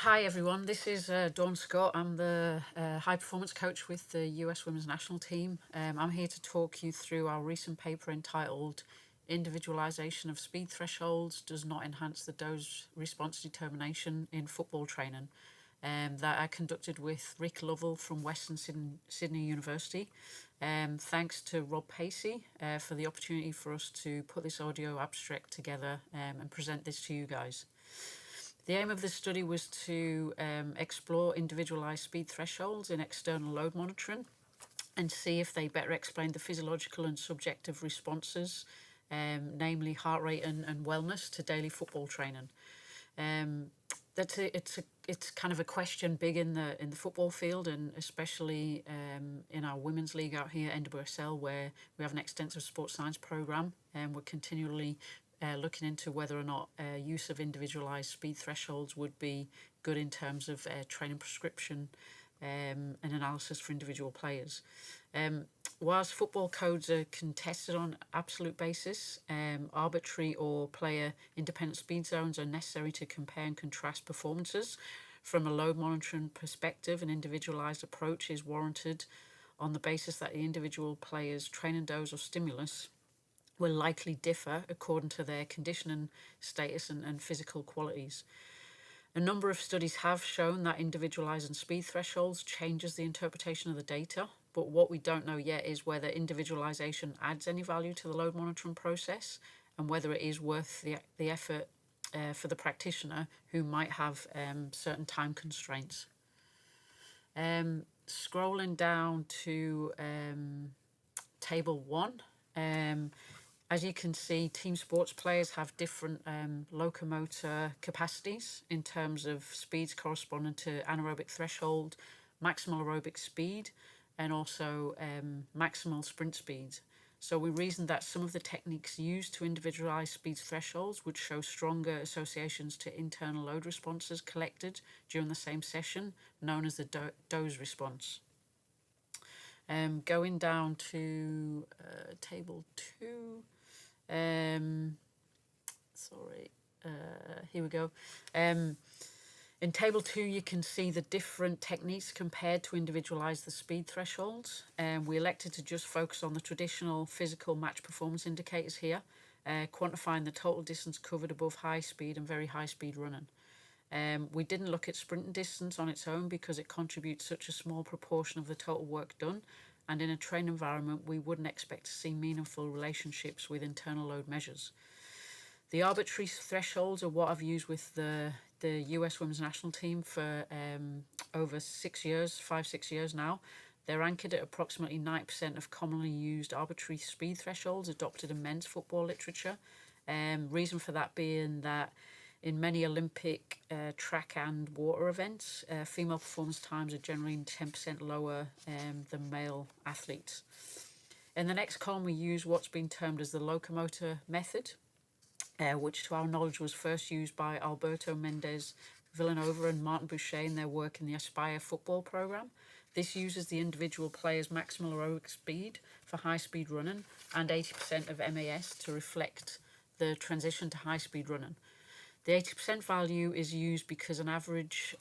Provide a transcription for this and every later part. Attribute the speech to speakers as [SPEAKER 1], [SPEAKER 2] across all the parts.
[SPEAKER 1] Hi everyone, this is Dawn Scott. I'm the high performance coach with the US Women's National Team. I'm here to talk you through our recent paper entitled Individualisation of Speed Thresholds Does Not Enhance the Dose Response Determination in Football Training, that I conducted with Rick Lovell from Western Sydney University. Thanks to Rob Pacey for the opportunity for us to put this audio abstract together and present this to you guys. The aim of the study was to explore individualised speed thresholds in external load monitoring and see if they better explain the physiological and subjective responses, namely heart rate and wellness to daily football training. It's kind of a question big in the football field, and especially in our women's league out here, NWSL, where we have an extensive sports science program, and we're continually looking into whether or not use of individualised speed thresholds would be good in terms of training prescription and analysis for individual players. Whilst football codes are contested on absolute basis, arbitrary or player independent speed zones are necessary to compare and contrast performances. From a load monitoring perspective, an individualised approach is warranted on the basis that the individual player's training dose or stimulus will likely differ according to their conditioning status and physical qualities. A number of studies have shown that individualising speed thresholds changes the interpretation of the data, but what we don't know yet is whether individualisation adds any value to the load monitoring process and whether it is worth the effort for the practitioner who might have certain time constraints. Scrolling down to table 1, as you can see, team sports players have different locomotor capacities in terms of speeds corresponding to anaerobic threshold, maximal aerobic speed, and also maximal sprint speeds. So we reasoned that some of the techniques used to individualize speed thresholds would show stronger associations to internal load responses collected during the same session, known as the dose response. Going down to table 2. Here we go. In table 2, you can see the different techniques compared to individualize the speed thresholds. We elected to just focus on the traditional physical match performance indicators here, quantifying the total distance covered above high speed and very high speed running. We didn't look at sprint distance on its own because it contributes such a small proportion of the total work done, and in a train environment we wouldn't expect to see meaningful relationships with internal load measures. The arbitrary thresholds are what I've used with the US Women's National Team for over 6 years, 5-6 years now. They're anchored at approximately 90% of commonly used arbitrary speed thresholds adopted in men's football literature. Reason for that being that in many Olympic track and water events, female performance times are generally 10% lower than male athletes. In the next column, we use what's been termed as the locomotor method, which to our knowledge was first used by Alberto Mendez Villanova and Martin Boucher in their work in the Aspire football program. This uses the individual player's maximal aerobic speed for high-speed running and 80% of MAS to reflect the transition to high-speed running. The 80% value is used because an average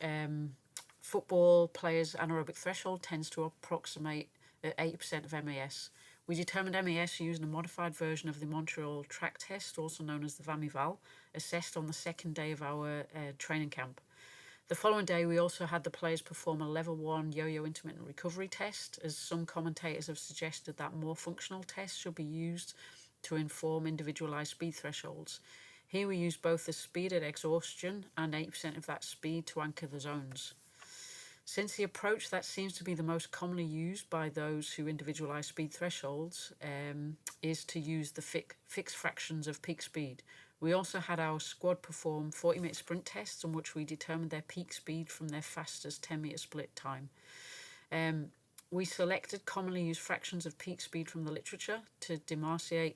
[SPEAKER 1] football player's anaerobic threshold tends to approximate 80% of MAS. We determined MAS using a modified version of the Montreal track test, also known as the VAMI-VAL, assessed on the second day of our training camp. The following day, we also had the players perform a level 1 yo-yo intermittent recovery test, as some commentators have suggested that more functional tests should be used to inform individualized speed thresholds. Here we use both the speed at exhaustion and 80% of that speed to anchor the zones. Since the approach that seems to be the most commonly used by those who individualize speed thresholds is to use the fixed fractions of peak speed. We also had our squad perform 40-minute sprint tests in which we determined their peak speed from their fastest 10-meter split time. We selected commonly used fractions of peak speed from the literature to demarcate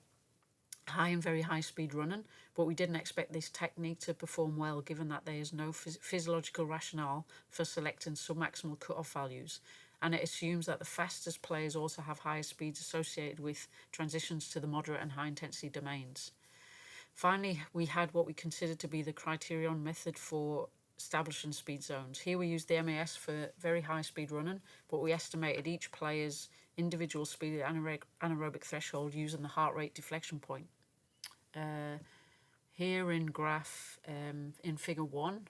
[SPEAKER 1] high and very high speed running, but we didn't expect this technique to perform well given that there is no physiological rationale for selecting submaximal cutoff values, and it assumes that the fastest players also have higher speeds associated with transitions to the moderate and high intensity domains. Finally, we had what we considered to be the criterion method for establishing speed zones. Here we used the MAS for very high speed running, but we estimated each player's individual speed at anaerobic threshold using the heart rate deflection point. Here in graph in figure 1,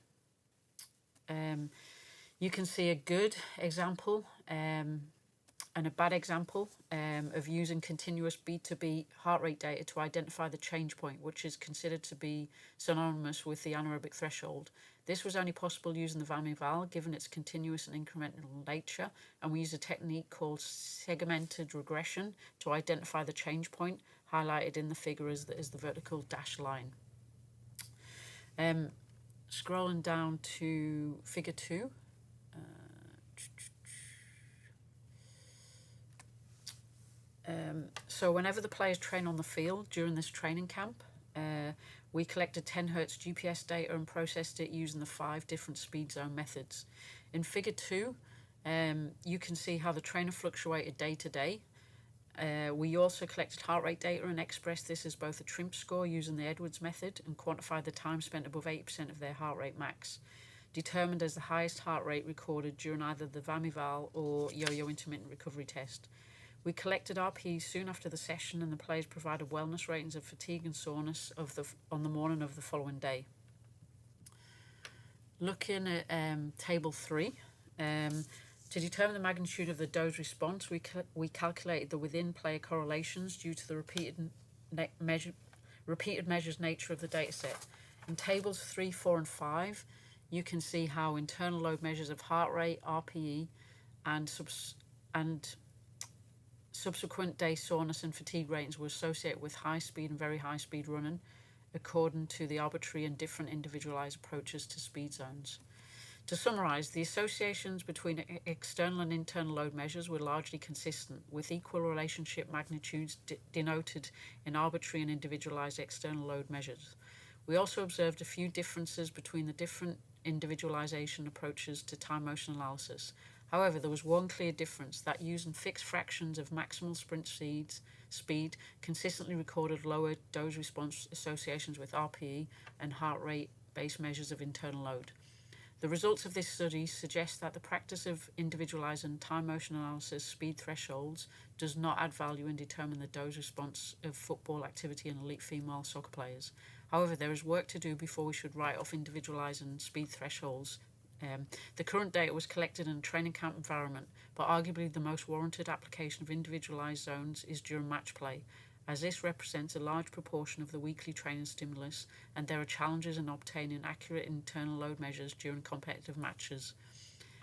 [SPEAKER 1] you can see a good example and a bad example of using continuous beat to beat heart rate data to identify the change point, which is considered to be synonymous with the anaerobic threshold. This was only possible using the VAMI-VAL given its continuous and incremental nature, and we used a technique called segmented regression to identify the change point, highlighted in the figure as the vertical dashed line. Scrolling down to figure 2. So whenever the players train on the field during this training camp, we collected 10 Hz GPS data and processed it using the 5 different speed zone methods. In figure 2, you can see how the trainer fluctuated day to day. We also collected heart rate data and expressed this as both a TRIMP score using the Edwards method and quantified the time spent above 80% of their heart rate max, determined as the highest heart rate recorded during either the VAMI-VAL or yo-yo intermittent recovery test. We collected RPEs soon after the session, and the players provided wellness ratings of fatigue and soreness on the morning of the following day. Looking at table 3, to determine the magnitude of the dose response, we calculated the within-player correlations due to the repeated measures nature of the dataset. In tables 3, 4, and 5, you can see how internal load measures of heart rate, RPE, and subsequent day soreness and fatigue ratings were associated with high speed and very high speed running, according to the arbitrary and different individualized approaches to speed zones. To summarize, the associations between external and internal load measures were largely consistent, with equal relationship magnitudes denoted in arbitrary and individualized external load measures. We also observed a few differences between the different individualization approaches to time motion analysis. However, there was one clear difference, that using fixed fractions of maximal sprint speed consistently recorded lower dose response associations with RPE and heart rate based measures of internal load. The results of this study suggest that the practice of individualizing time motion analysis speed thresholds does not add value in determining the dose response of football activity in elite female soccer players. However, there is work to do before we should write off individualizing speed thresholds. The current data was collected in a training camp environment, but arguably the most warranted application of individualized zones is during match play, as this represents a large proportion of the weekly training stimulus, and there are challenges in obtaining accurate internal load measures during competitive matches.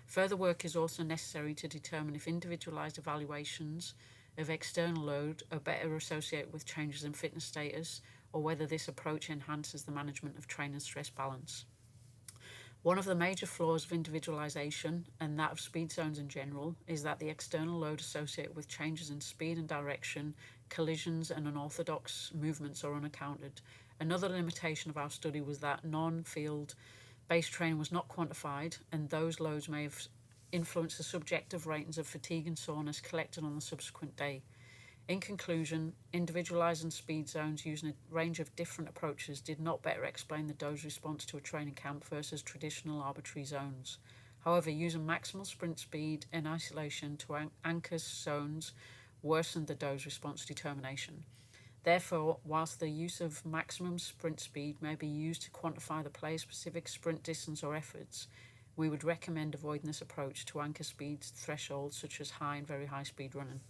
[SPEAKER 1] Further work is also necessary to determine if individualized evaluations of external load are better associated with changes in fitness status, or whether this approach enhances the management of training stress balance. One of the major flaws of individualization, and that of speed zones in general, is that the external load associated with changes in speed and direction, collisions, and unorthodox movements are unaccounted. Another limitation of our study was that non-field based training was not quantified, and those loads may have influenced the subjective ratings of fatigue and soreness collected on the subsequent day. In conclusion, individualizing speed zones using a range of different approaches did not better explain the dose response to a training camp versus traditional arbitrary zones. However, using maximal sprint speed in isolation to anchor zones worsened the dose response determination. Therefore, whilst the use of maximum sprint speed may be used to quantify the player-specific sprint distance or efforts, we would recommend avoiding this approach to anchor speed thresholds such as high and very high speed running.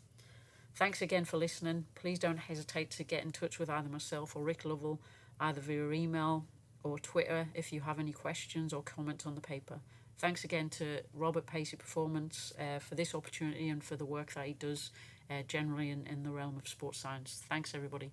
[SPEAKER 1] Thanks again for listening. Please don't hesitate to get in touch with either myself or Rick Lovell, either via email or Twitter if you have any questions or comments on the paper. Thanks again to Robert Pacey Performance for this opportunity and for the work that he does generally in the realm of sports science. Thanks, everybody.